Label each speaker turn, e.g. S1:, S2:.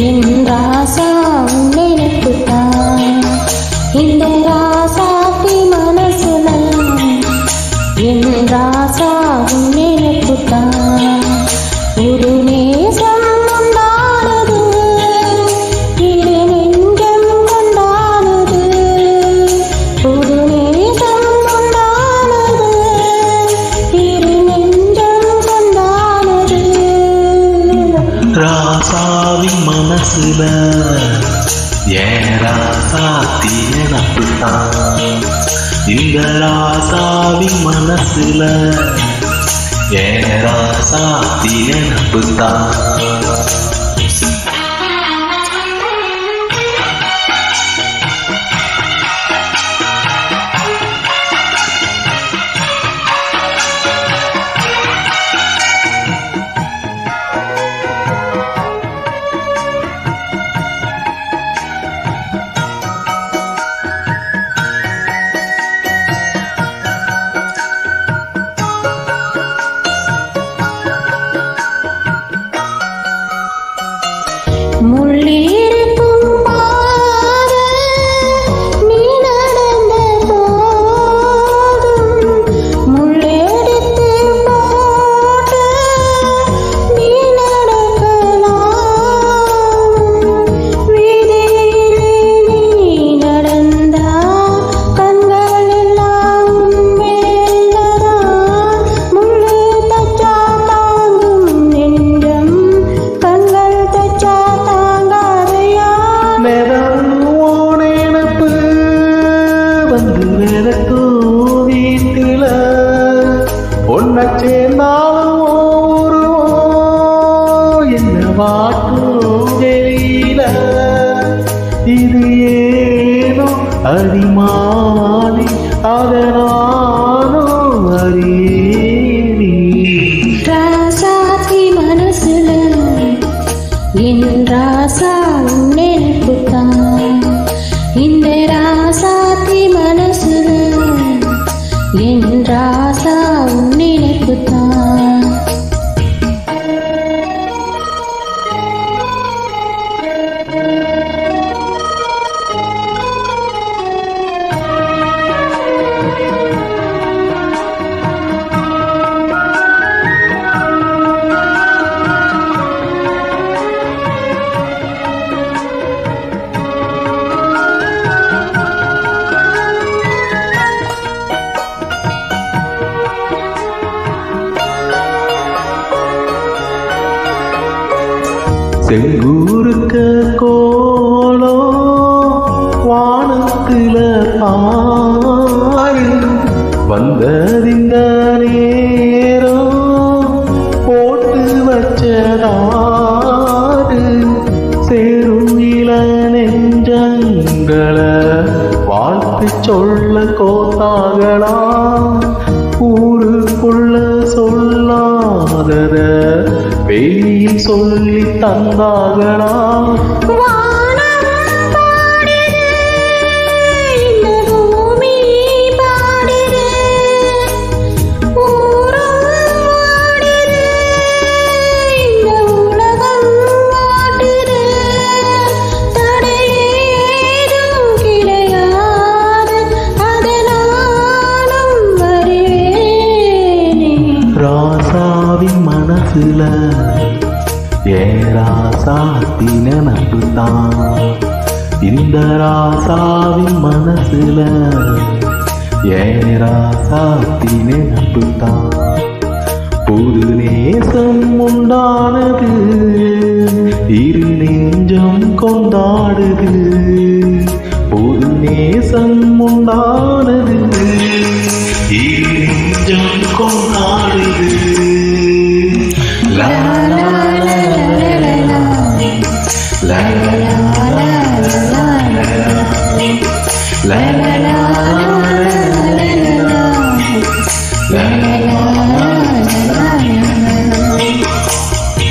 S1: என் ராசா நினைப்புத்தான் இந்த ராசாத்தி மனசுல என் ராசா நினைப்புத்தான் ஒரு நேசம் உண்டானது இரு நெஞ்சம் கொண்டானது ஒரு நேசம் உண்டானது இரு நெஞ்சம் கொண்டானது
S2: ராசாவின் மனசுல ஏன் ராசாத்தி நினப்புத்தான் இந்த ராசாவின் மனசுல ஏன் ராசாத்தி நினப்புத்தான்
S1: முள்ளிருக்கும் பாதை நீ நடந்த போதும் முள்ளெடுத்து போட்டு நீ நடக்கலாம் வீதியிலே நீ நடந்தா கண்கள் எல்லாம் மேலதான் முள்ளு தச்சா தாங்கும் நெஞ்சம் கண்கள் தச்சா
S2: நினப்பு வந்து நினைக்கும் வீட்டுல ஒன்ன சேர்ந்தாலும் என்ன வாட்டும் வெளியில இது ஏனோ அரிமானி அதனானோ அறியேனி
S1: ராசாத்தி மனசுல என் ராசா நினைப்புத்தான் இந்த ராசாத்தி மனசுல என் ராசா நினைப்புத்தான்
S2: செங்கூருக்க கோலோ வானத்துல பாரு வந்ததிந்த நேரம் போட்டு வச்சதாரு சேரும் இள நெஞ்சங்களை வாழ்த்து சொல்ல கோத்தாகளா ஊருக்குள்ள சொல்லாதத வெளியில் சொல்லி தந்தாகளா ராசாவின் மனசுல ஏன் ராசாத்தி நினப்புத்தான் இந்த ராசாவின் மனசுல ஏன் ராசாத்தி நினப்புத்தான் புது நேசம் உண்டானது இரு நெஞ்சம் கொண்டாடுது புது நேசம் உண்டானது இரு நெஞ்சம் கொண்டாடுது la la la la la la la la la la